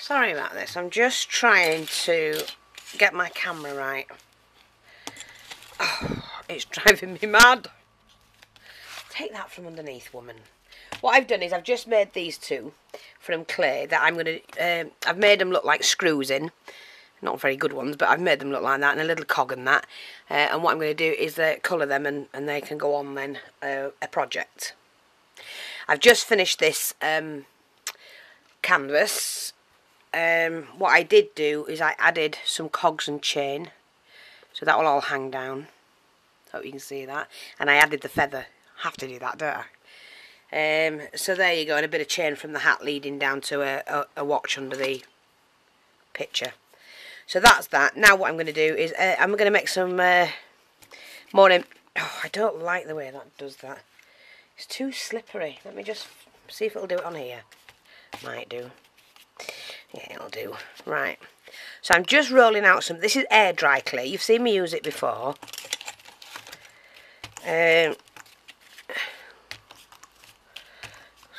Sorry about this, I'm just trying to get my camera right. Oh, it's driving me mad. Take that from underneath, woman. What I've done is I've just made these two from clay that I'm going to, I've made them look like screws in. Not very good ones, but I've made them look like that, and a little cog and that. And what I'm going to do is colour them, and they can go on then a project. I've just finished this canvas. What I did do is I added some cogs and chain, so that will all hang down. Hope you can see that. And I added the feather. Have to do that, don't I? So there you go, and a bit of chain from the hat leading down to a watch under the picture. So that's that. Now what I'm going to do is I'm going to make some more. Oh, I don't like the way that does that. It's too slippery. Let me just see if it'll do it on here. Might do. Yeah, it'll do. Right. So I'm just rolling out some. This is air dry clay. You've seen me use it before. So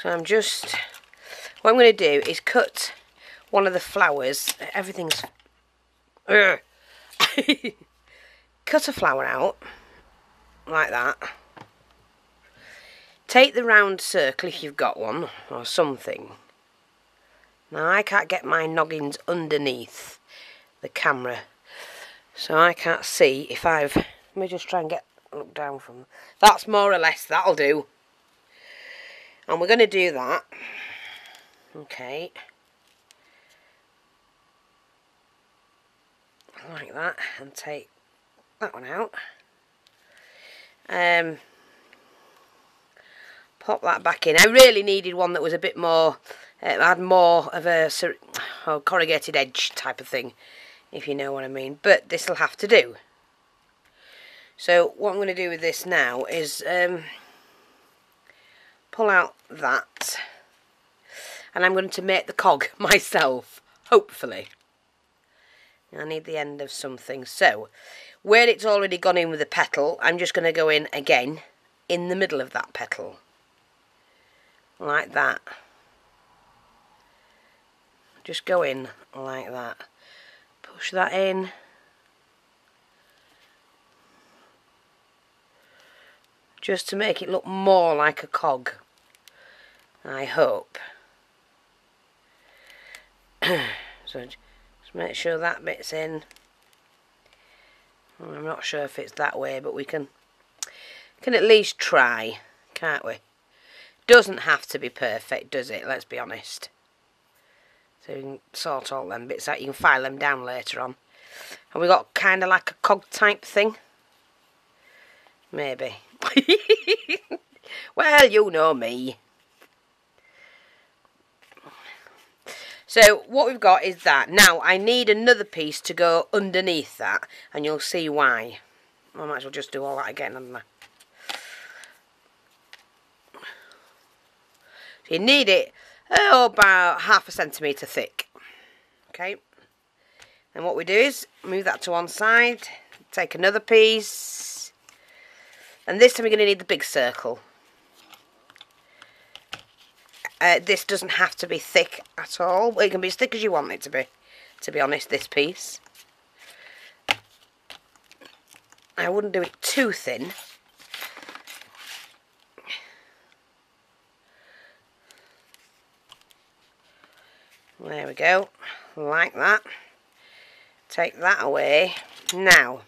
I'm just. What I'm going to do is cut one of the flowers. Everything's. Cut a flower out like that. Take the round circle if you've got one or something. Now I can't get my noggins underneath the camera, so I can't see if I've. Let me just try and look down from. That's more or less, that'll do. And we're going to do that. Okay. Like that, and take that one out. Pop that back in. I really needed one that was a bit more, had more of a corrugated edge type of thing, if you know what I mean. But this will have to do. So what I'm going to do with this now is pull out that, and I'm going to make the cog myself, hopefully. I need the end of something. So where it's already gone in with the petal, I'm just going to go in again in the middle of that petal, like that. Just go in like that, push that in, just to make it look more like a cog, I hope. So just make sure that bit's in. I'm not sure if it's that way, but we can at least try, can't we? Doesn't have to be perfect, does it? Let's be honest. So you can sort all them bits out. You can file them down later on. Have we got kind of like a cog type thing? Maybe. Well, you know me. So what we've got is that. Now I need another piece to go underneath that, and you'll see why. I might as well just do all that again, haven't I? So you need it about 1/2 centimetre thick. Okay. And what we do is move that to one side, take another piece, and this time we're going to need the big circle. This doesn't have to be thick at all. It can be as thick as you want it to be honest, this piece. I wouldn't do it too thin. There we go, like that. Take that away. Now,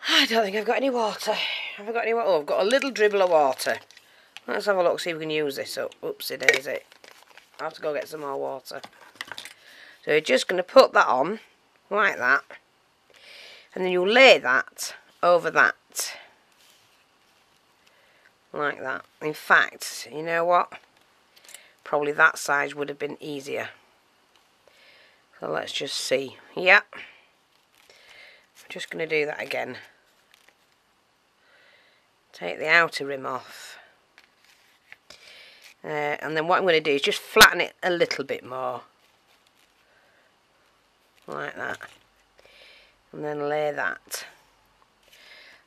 I don't think I've got any water. Have I got any water? Oh, I've got a little dribble of water. Let's have a look, see if we can use this up. Oopsie daisy. I'll have to go get some more water. So you're just going to put that on, like that. And then you lay that over that. Like that. In fact, you know what? Probably that side would have been easier. So let's just see. Yep. I'm just going to do that again. Take the outer rim off. And then what I'm going to do is just flatten it a little bit more. Like that. And then lay that.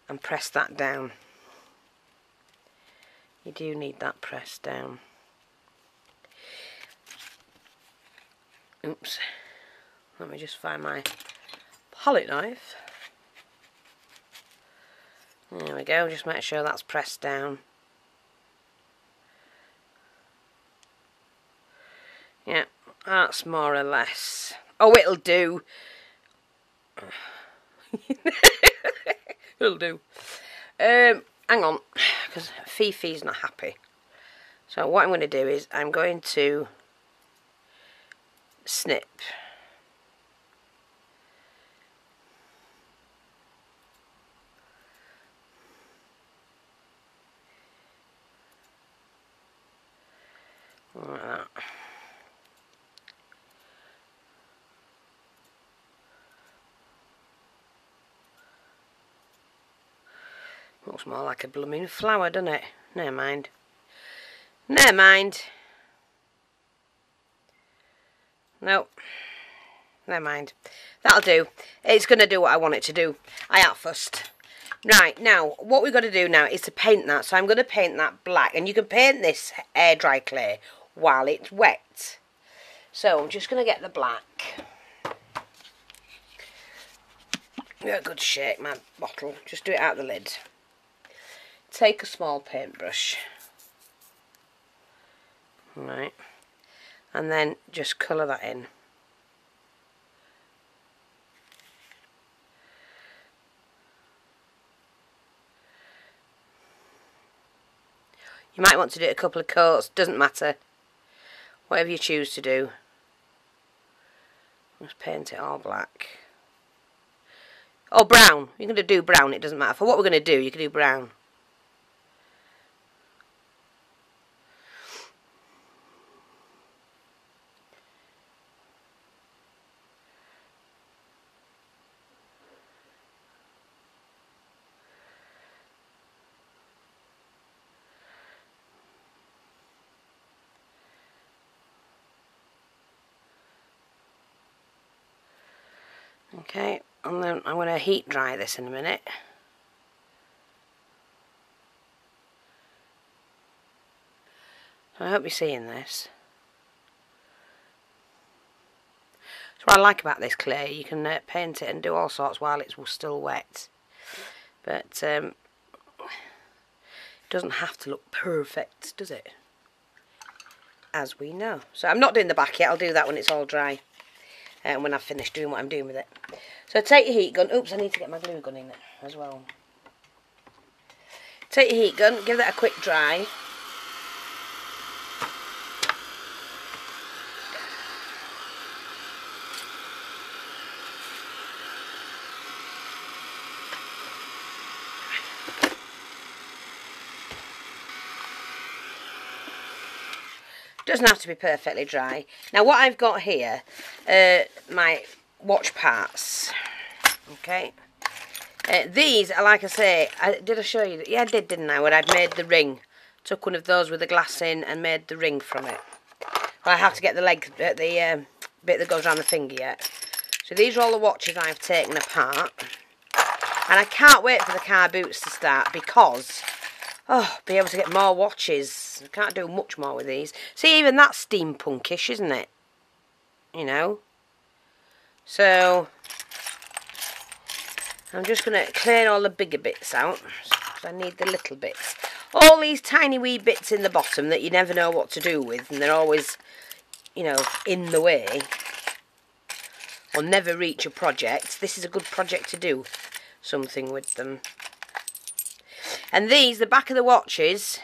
And press that down. You do need that pressed down. Oops. Let me just find my palette knife. There we go, just make sure that's pressed down. Yeah, that's more or less. Oh, it'll do. It'll do. Hang on, because Fifi's not happy. So what I'm going to do is I'm going to snip. Like that. Looks more like a blooming flower, doesn't it? Never mind. Never mind. Nope. Never mind. That'll do. It's going to do what I want it to do. I ain't fussed. Right, now, what we've got to do now is to paint that. So I'm going to paint that black. And you can paint this air dry clay while it's wet. So I'm just going to get the black. Give it a good shake, my bottle. Just do it out the lid. Take a small paintbrush. Right. And then just colour that in. You might want to do it a couple of coats, doesn't matter. Whatever you choose to do. Just paint it all black. Oh, brown. You're going to do brown, it doesn't matter. For what we're going to do, you can do brown. Okay, and then I'm going to heat dry this in a minute. I hope you're seeing this. So what I like about this clay, you can paint it and do all sorts while it's still wet. But it doesn't have to look perfect, does it? As we know. So I'm not doing the back yet, I'll do that when it's all dry. And when I've finished doing what I'm doing with it. So take your heat gun. Oops, I need to get my glue gun in as well. Take your heat gun, give that a quick dry. Doesn't have to be perfectly dry. Now what I've got here, my watch parts. Okay. These are, like I say, did I show you? Yeah, I did, didn't I? When I'd made the ring. Took one of those with the glass in and made the ring from it. Well, I have to get the leg, the bit that goes around the finger yet. So these are all the watches I've taken apart. And I can't wait for the car boots to start because... oh, be able to get more watches. I can't do much more with these. See, even that's steampunkish, isn't it? You know. So, I'm just going to clear all the bigger bits out. Because I need the little bits. All these tiny wee bits in the bottom that you never know what to do with. And they're always, you know, in the way. Or never reach a project. This is a good project to do something with them. And these, the back of the watches,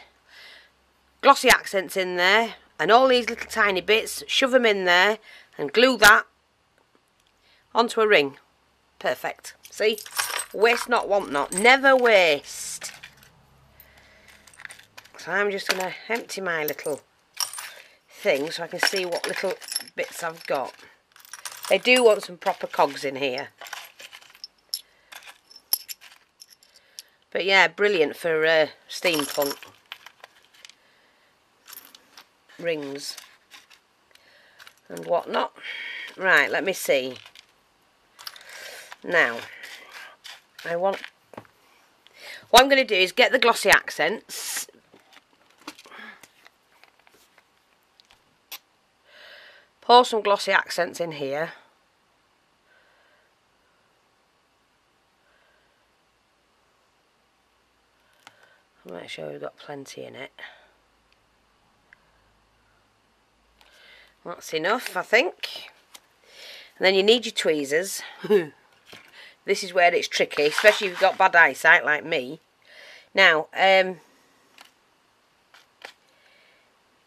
glossy accents in there, and all these little tiny bits, shove them in there, and glue that onto a ring. Perfect. See? Waste not, want not. Never waste. So I'm just going to empty my little thing so I can see what little bits I've got. They do want some proper cogs in here. But yeah, brilliant for steampunk rings and whatnot. Right, let me see. Now, what I'm going to do is get the glossy accents. Pour some glossy accents in here. Make sure we've got plenty in it. That's enough, I think. And then you need your tweezers. This is where it's tricky, especially if you've got bad eyesight like me. Now,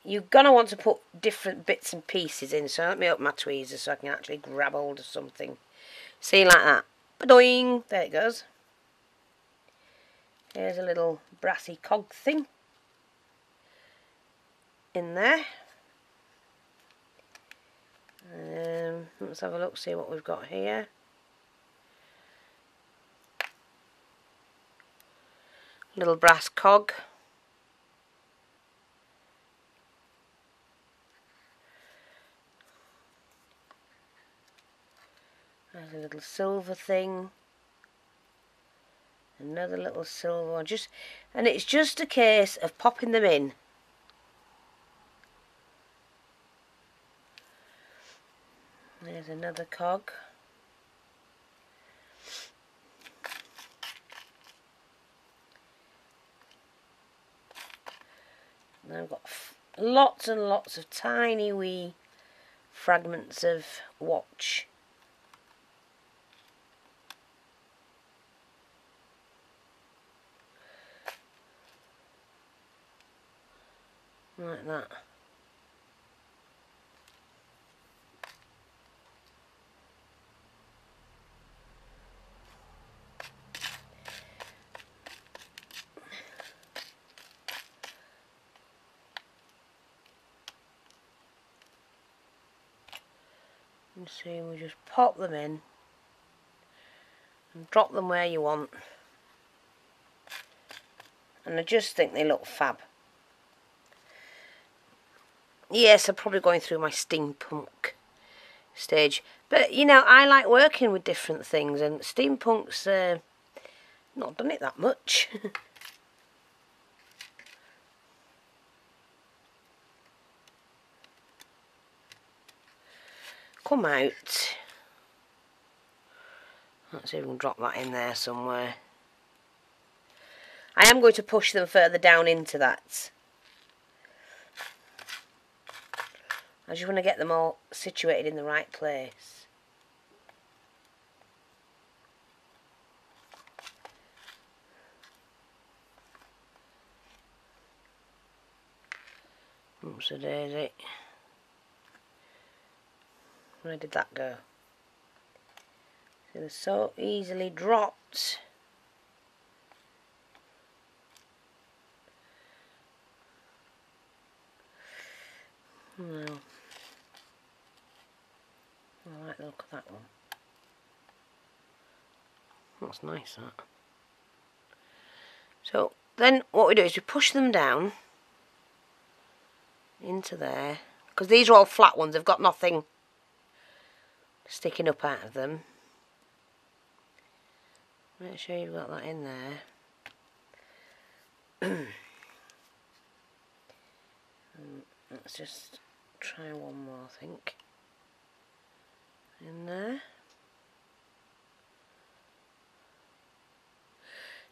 you're going to want to put different bits and pieces in. So let me open my tweezers so I can actually grab hold of something. See, like that. Ba-doing! There it goes. Here's a little brassy cog thing in there. Let's have a look, see what we've got here. Little brass cog. There's a little silver thing. Another little silver one. And it's just a case of popping them in. There's another cog. Now I've got lots and lots of tiny wee fragments of watch. Like that. And see, we just pop them in and drop them where you want. And I just think they look fab. Yes, I'm probably going through my steampunk stage. But, you know, I like working with different things, and steampunk's not done it that much. Come out. Let's see if we can drop that in there somewhere. I am going to push them further down into that. I just want to get them all situated in the right place. Oops, a daisy. Where did that go? So they're so easily dropped. No. I like the look of that one. That's nice, that. So then what we do is we push them down into there, because these are all flat ones, they've got nothing sticking up out of them. Make sure you've got that in there. Let's just try one more, I think. In there.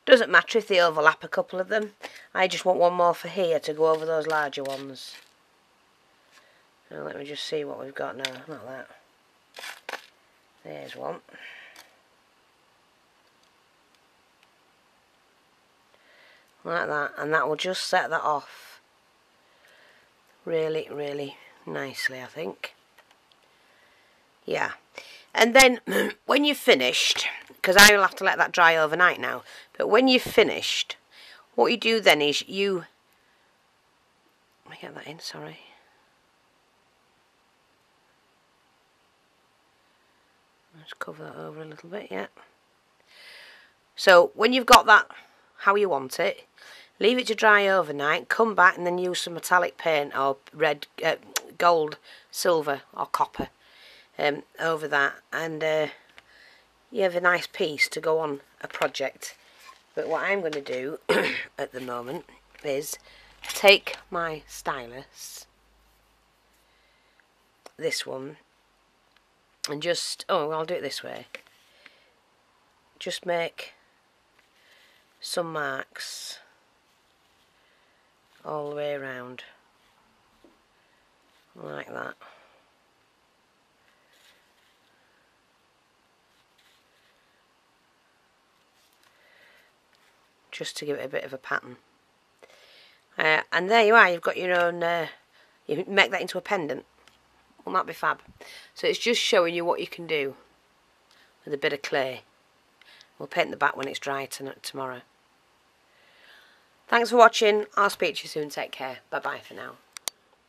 Doesn't matter if they overlap a couple of them. I just want one more for here to go over those larger ones. So let me just see what we've got now. Not that. There's one. Like that, and that will just set that off really, really nicely, I think. Yeah. And then when you've finished, because I will have to let that dry overnight now, but when you've finished, what you do then is you... Let me get that in, sorry. Let's cover that over a little bit, yeah. So when you've got that how you want it, leave it to dry overnight, come back and then use some metallic paint or red, gold, silver or copper over that, and you have a nice piece to go on a project. But what I'm going to do at the moment is take my stylus this one and just, oh, I'll do it this way. Just make some marks all the way around, like that. Just to give it a bit of a pattern. And there you are, you've got your own, you make that into a pendant. Won't that be fab? So it's just showing you what you can do with a bit of clay. We'll paint the back when it's dry tomorrow. Thanks for watching. I'll speak to you soon. Take care. Bye bye for now.